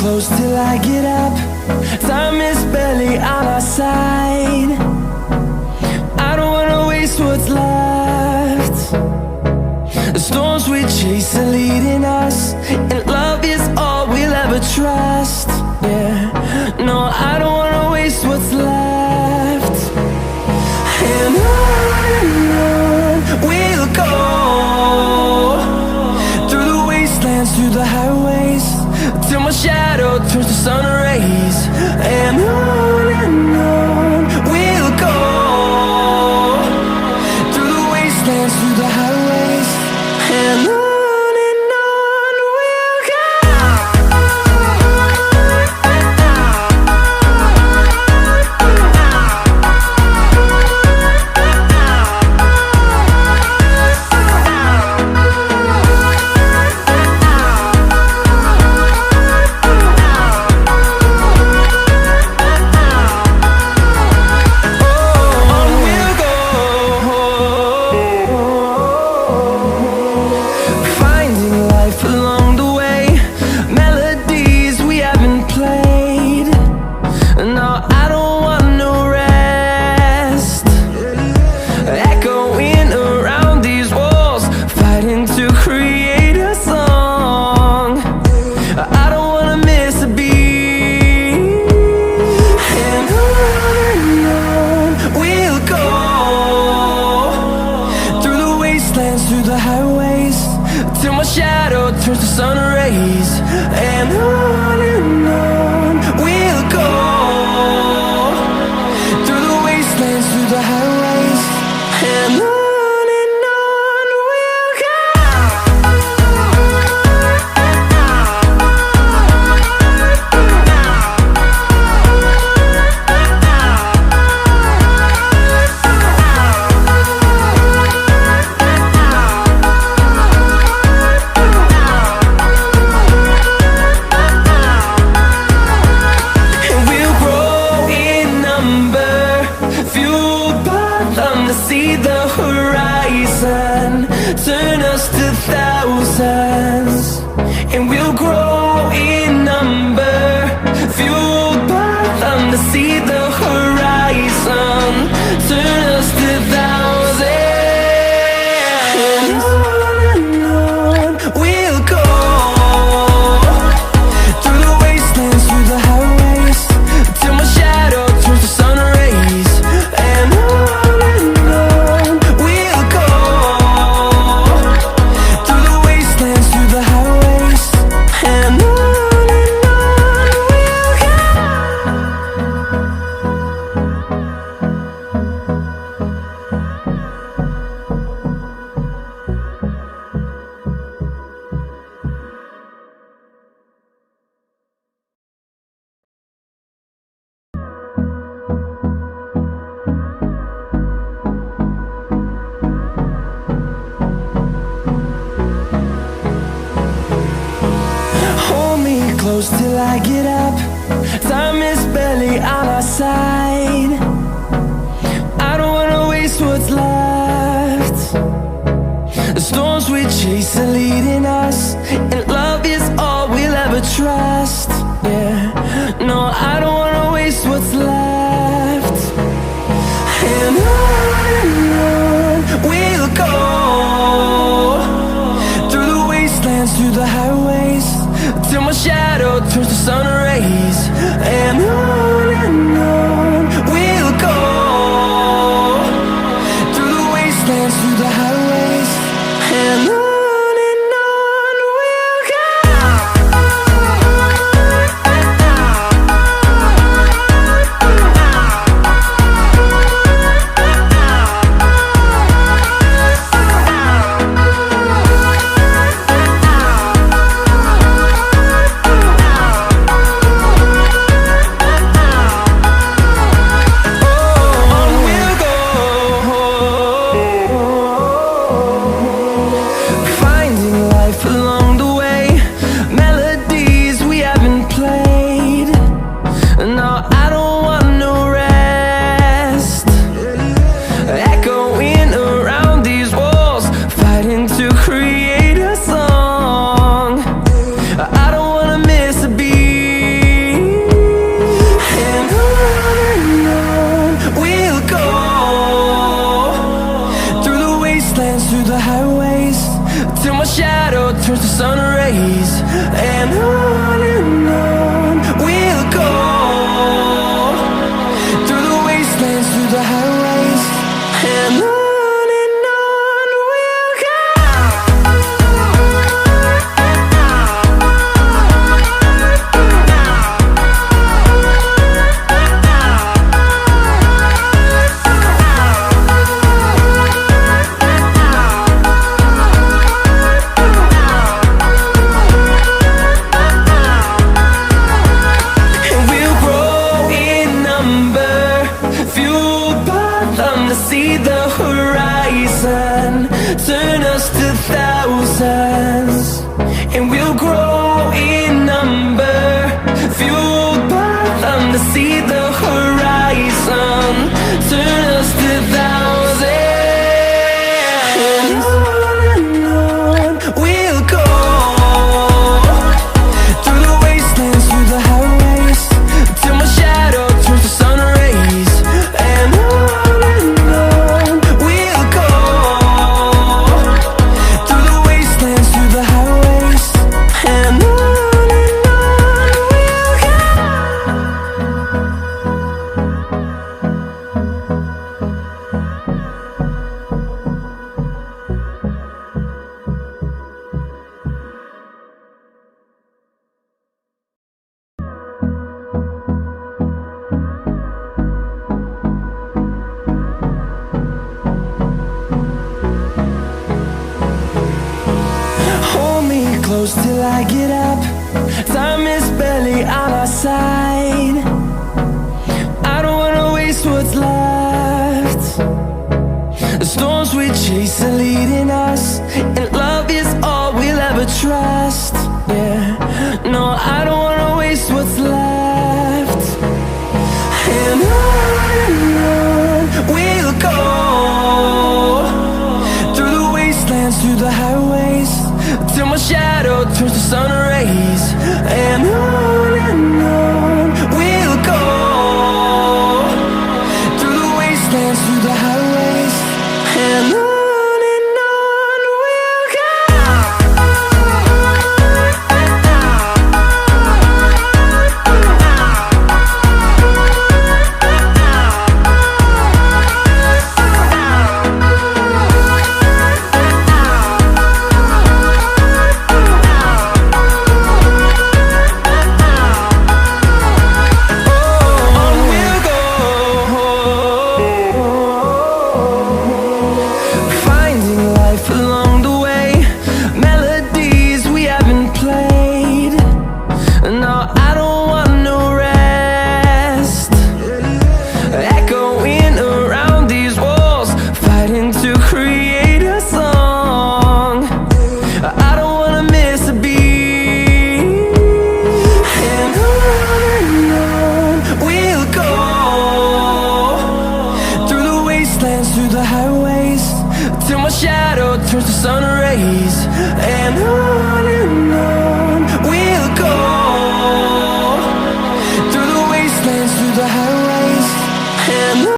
close till I get up. Time is barely on our side. I don't wanna waste what's left. The storms we chase are leading us, and love is all we'll ever trust. Yeah, no, I don't wanna waste what's left. And on we'll go, through the wastelands, through the highways, till my shadow turns to sun rays. And on we'll go, through the wastelands, through the highways, and on. Through the highways, till my shadow turns to sun rays. And on we'll go, through the wastelands, through the highways, and on. See the horizon turn us to thousands, and we'll grow in number, fueled by them to see the horizon turn us to thousands. And on we'll go, through the wastelands, through the highways, till my shadow turns to sun rays. And close till I get up. Time is barely on our side. I don't wanna waste what's left. The storms we chase are leading us, and love is all we'll ever trust. Yeah, no, I don't wanna waste what's left. And on we'll go, through the wastelands, through the highways, till my shadow turns to sun rays. And on to see the horizon, turn us to thousands, and we'll grow in number, fueled by them to see the horizon, turn us to thousands, and on we'll go, through the wastelands, through the highways, till my shadow turns to sun rays, and on we'll go, through the wastelands, through the highways, and on we'll go. Hold me close till I get up. Time is barely on our side. I don't wanna waste what's left. The storms we chase are leading us, and love is all we'll ever trust. Yeah, no, I don't wanna waste what's left. And on we'll go, through the wastelands, through the highways, till my shadow turns to sun rays, and on we'll go, through the wastelands, through the highways, and on we'll go. Through the highways, till my shadow turns to sun rays, and